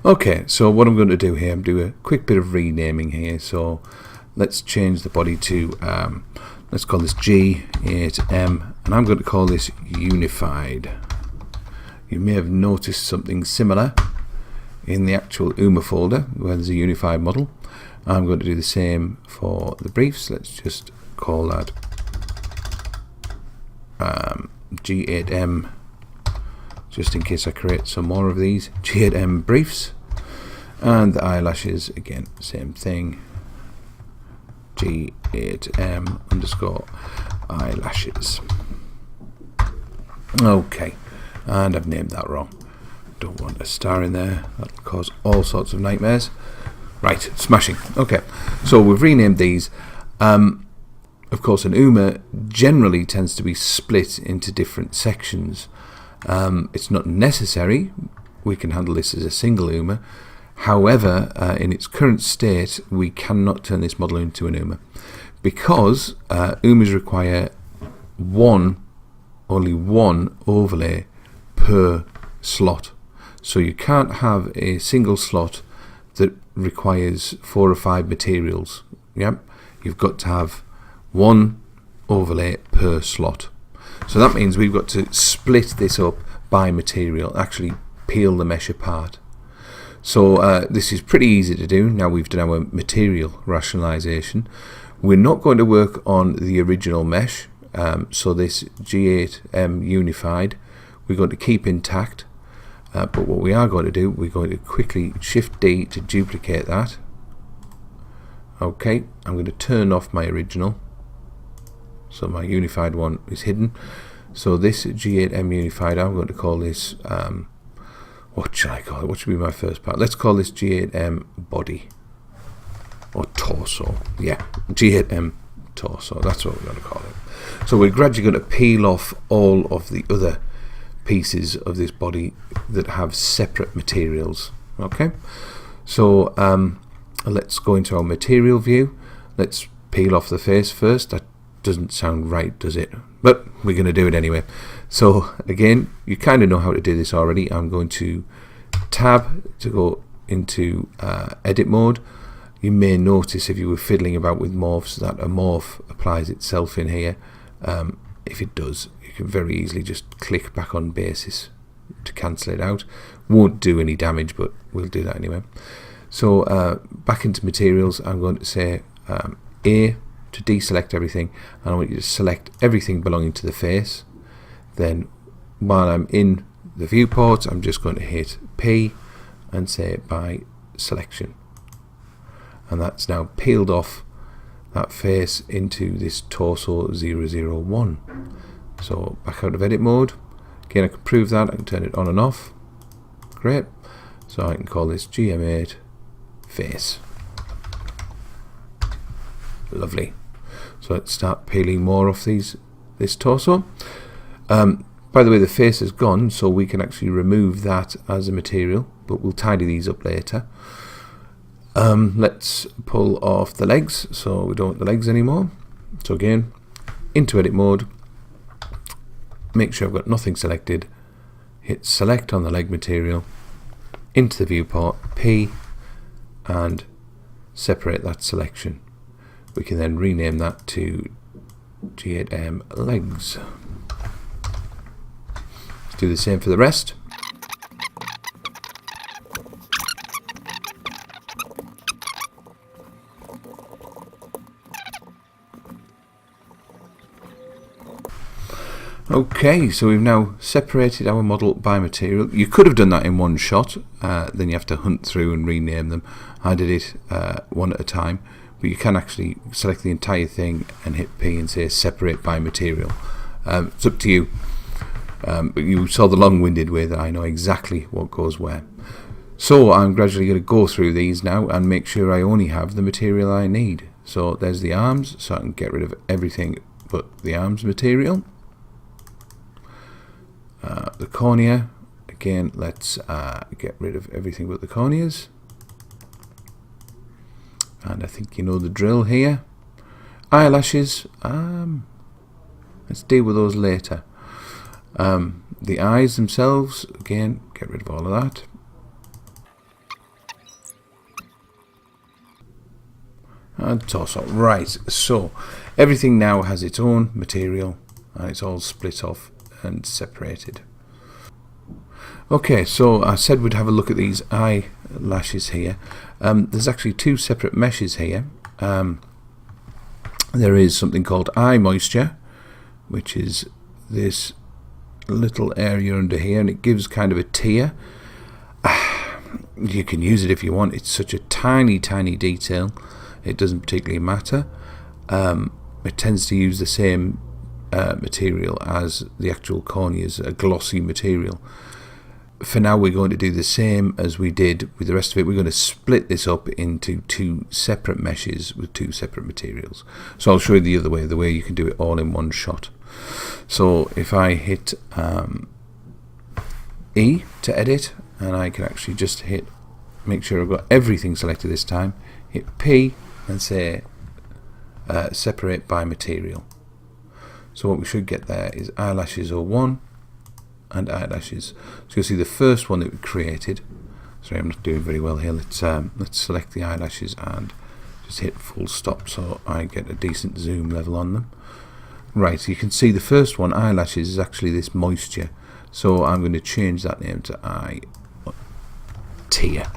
Okay, so what I'm going to do here, I'm do a quick bit of renaming here. So let's change the body to let's call this G8M, and I'm going to call this Unified. You may have noticed something similar in the actual UMA folder where there's a unified model. I'm going to do the same for the briefs. Let's just call that G8M, just in case I create some more of these G8M briefs. And the eyelashes, again, same thing, G8M underscore eyelashes. Okay, and I've named that wrong. Don't want a star in there, that'll cause all sorts of nightmares. Right, smashing. Okay, so we've renamed these. Of course, an UMA generally tends to be split into different sections. It's not necessary. We can handle this as a single UMA. However, in its current state, we cannot turn this model into an UMA because UMAs require only one overlay per slot. So you can't have a single slot that requires 4 or 5 materials. Yep, you've got to have one overlay per slot. So that means we've got to split this up by material, actually peel the mesh apart. So this is pretty easy to do. Now we've done our material rationalization. We're not going to work on the original mesh, so this G8M Unified we're going to keep intact, but what we are going to do, we're going to quickly Shift D to duplicate that. Okay, I'm going to turn off my original, so my unified one is hidden. So this G8M Unified, I'm going to call this what should I call it? What should be my first part? Let's call this G8M Body or Torso. Yeah, G8M Torso. That's what we're going to call it. So we're gradually going to peel off all of the other pieces of this body that have separate materials. Okay, so let's go into our material view. Let's peel off the face first. That doesn't sound right, does it? But we're going to do it anyway. So again, you kind of know how to do this already. I'm going to tab to go into edit mode. You may notice if you were fiddling about with morphs that a morph applies itself in here. If it does, you can very easily just click back on basis to cancel it out. Won't do any damage, but we'll do that anyway. So back into materials, I'm going to say A to deselect everything, and I want you to select everything belonging to the face. Then while I'm in the viewport, I'm just going to hit P and say by selection, and that's now peeled off that face into this torso 001. So back out of edit mode again. I can prove that. I can turn it on and off. Great. So I can call this GM8 face. Lovely. So let's start peeling more off this torso. By the way, the face is gone, so we can actually remove that as a material, but we'll tidy these up later. Let's pull off the legs, so we don't want the legs anymore. So again, into edit mode, make sure I've got nothing selected, hit select on the leg material, into the viewport, P, and separate that selection. We can then rename that to G8M legs. Let's do the same for the rest. Okay, so we've now separated our model by material. You could have done that in one shot, then you have to hunt through and rename them. I did it one at a time, but you can actually select the entire thing and hit P and say separate by material. It's up to you, but you saw the long-winded way that I know exactly what goes where. So I'm gradually going to go through these now and make sure I only have the material I need. So there's the arms, so I can get rid of everything but the arms material. The cornea, again, let's get rid of everything but the corneas. And I think you know the drill here. Eyelashes, let's deal with those later. The eyes themselves, again, get rid of all of that. and torso. Right, so everything now has its own material and it's all split off and separated. Okay, so I said we'd have a look at these eyelashes here. There's actually two separate meshes here. There is something called eye moisture, which is this little area under here, and it gives kind of a tear. You can use it if you want. It's such a tiny detail, it doesn't particularly matter. It tends to use the same material as the actual corneas, a glossy material. For now we're going to do the same as we did with the rest of it. We're going to split this up into two separate meshes with two separate materials. So I'll show you the other way, the way you can do it all in one shot. So if I hit E to edit, and I can actually just make sure I've got everything selected this time, hit P and say separate by material. So what we should get there is eyelashes 01 and eyelashes. So you'll see the first one that we created. Sorry, I'm not doing very well here. Let's select the eyelashes and just hit full stop so I get a decent zoom level on them. Right, so you can see the first one, eyelashes, is actually this moisture. So I'm going to change that name to eye tear.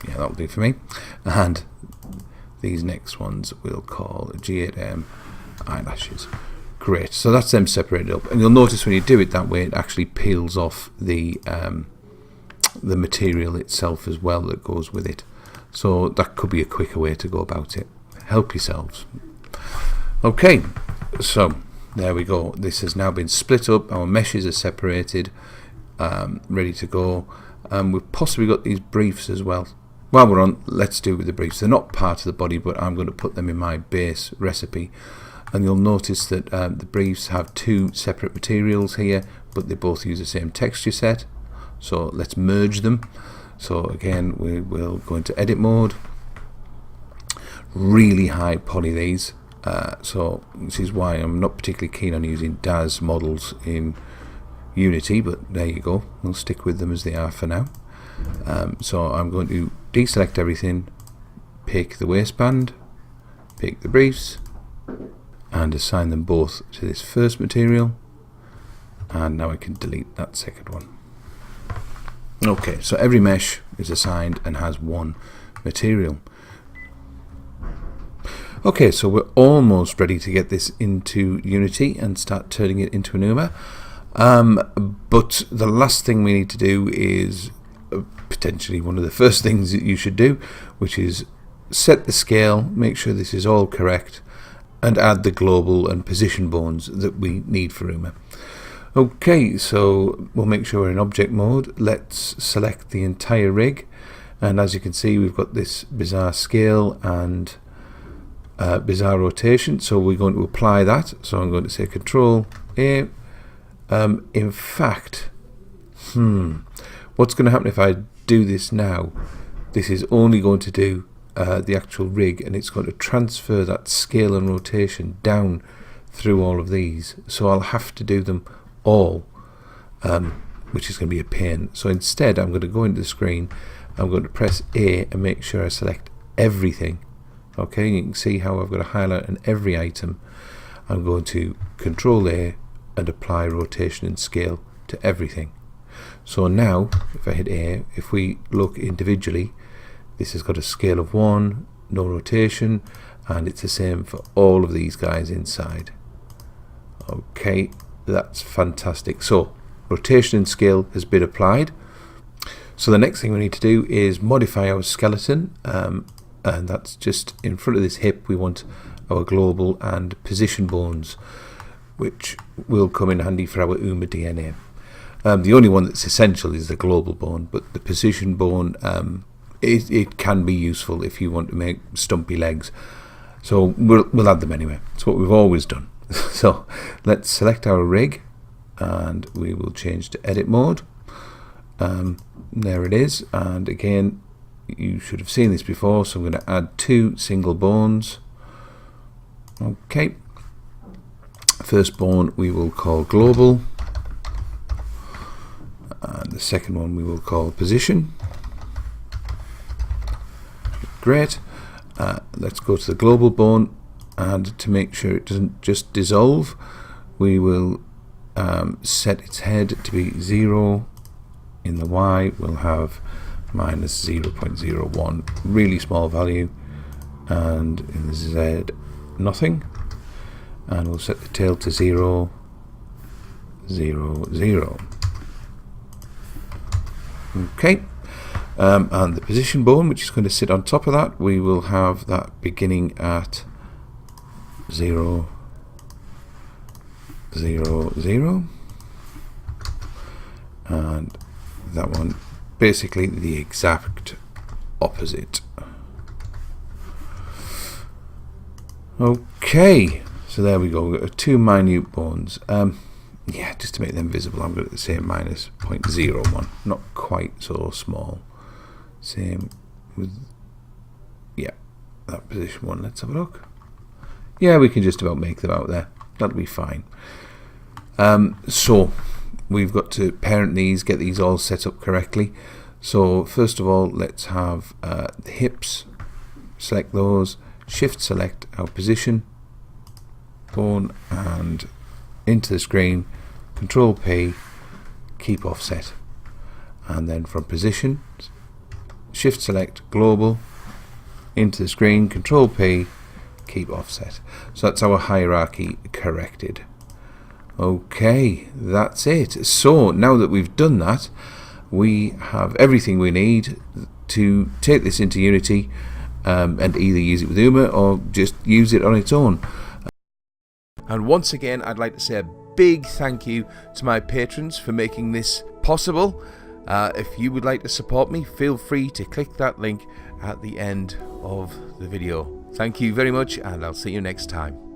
Yeah, that'll do for me. And these next ones we'll call G8M eyelashes. Great, so that's them separated up, and you'll notice when you do it that way it actually peels off the material itself as well that goes with it. So that could be a quicker way to go about it. Help yourselves. Okay, so there we go. This has now been split up. Our meshes are separated, ready to go. We've possibly got these briefs as well. While we're on, let's do with the briefs. They're not part of the body, but I'm going to put them in my base recipe. And you'll notice that the briefs have two separate materials here, but they both use the same texture set. So let's merge them. So again, we will go into edit mode. Really high poly these. So this is why I'm not particularly keen on using DAZ models in Unity, but there you go. We'll stick with them as they are for now. So I'm going to deselect everything, pick the waistband, pick the briefs, and assign them both to this first material, and now I can delete that second one. Okay, so every mesh is assigned and has one material. Okay, so we're almost ready to get this into Unity and start turning it into an UMA. But the last thing we need to do is potentially one of the first things that you should do, which is set the scale, make sure this is all correct, and add the global and position bones that we need for UMA. Okay, so we'll make sure we're in object mode. Let's select the entire rig, and as you can see we've got this bizarre scale and bizarre rotation, so we're going to apply that. So I'm going to say Control A. In fact, what's going to happen if I do this now? This is only going to do the actual rig, and it's going to transfer that scale and rotation down through all of these. So I'll have to do them all, which is going to be a pain. So instead I'm going to go into the screen, I'm going to press A and make sure I select everything. Okay, you can see how I've got a highlight on every item. I'm going to Control A and apply rotation and scale to everything. So now if I hit A, if we look individually, this has got a scale of 1, no rotation, and it's the same for all of these guys inside. Okay, that's fantastic. So rotation and scale has been applied. So the next thing we need to do is modify our skeleton, and that's just in front of this hip. We want our global and position bones, which will come in handy for our UMA DNA. The only one that's essential is the global bone, but the position bone, it can be useful if you want to make stumpy legs. So we'll add them anyway. It's what we've always done. So let's select our rig, and we will change to edit mode. There it is, and again you should have seen this before, so I'm going to add 2 single bones. Okay, first bone we will call global, and the second one we will call position. Great. let's go to the global bone, and to make sure it doesn't just dissolve, we will set its head to be 0. In the Y we'll have minus 0.01, really small value, and in the Z nothing, and we'll set the tail to 0, 0, 0. Okay, and the position bone, which is going to sit on top of that, we will have that beginning at 0, 0, 0, and that one basically the exact opposite. Okay, so there we go. We've got 2 minute bones. Yeah, just to make them visible, I'm going to say minus 0.01, not quite so small. Same with, yeah, that position one. Let's have a look. Yeah, we can just about make them out there. That'll be fine. So we've got to parent these, get these all set up correctly. So first of all, let's have the hips. Select those. Shift select our position bone and into the screen. Control P, keep offset, and then from position, shift select global, into the screen, Control P, keep offset. So that's our hierarchy corrected. Okay, that's it. So now that we've done that, we have everything we need to take this into Unity and either use it with UMA or just use it on its own. And once again, I'd like to say a big thank you to my patrons for making this possible. If you would like to support me, feel free to click that link at the end of the video. Thank you very much, and I'll see you next time.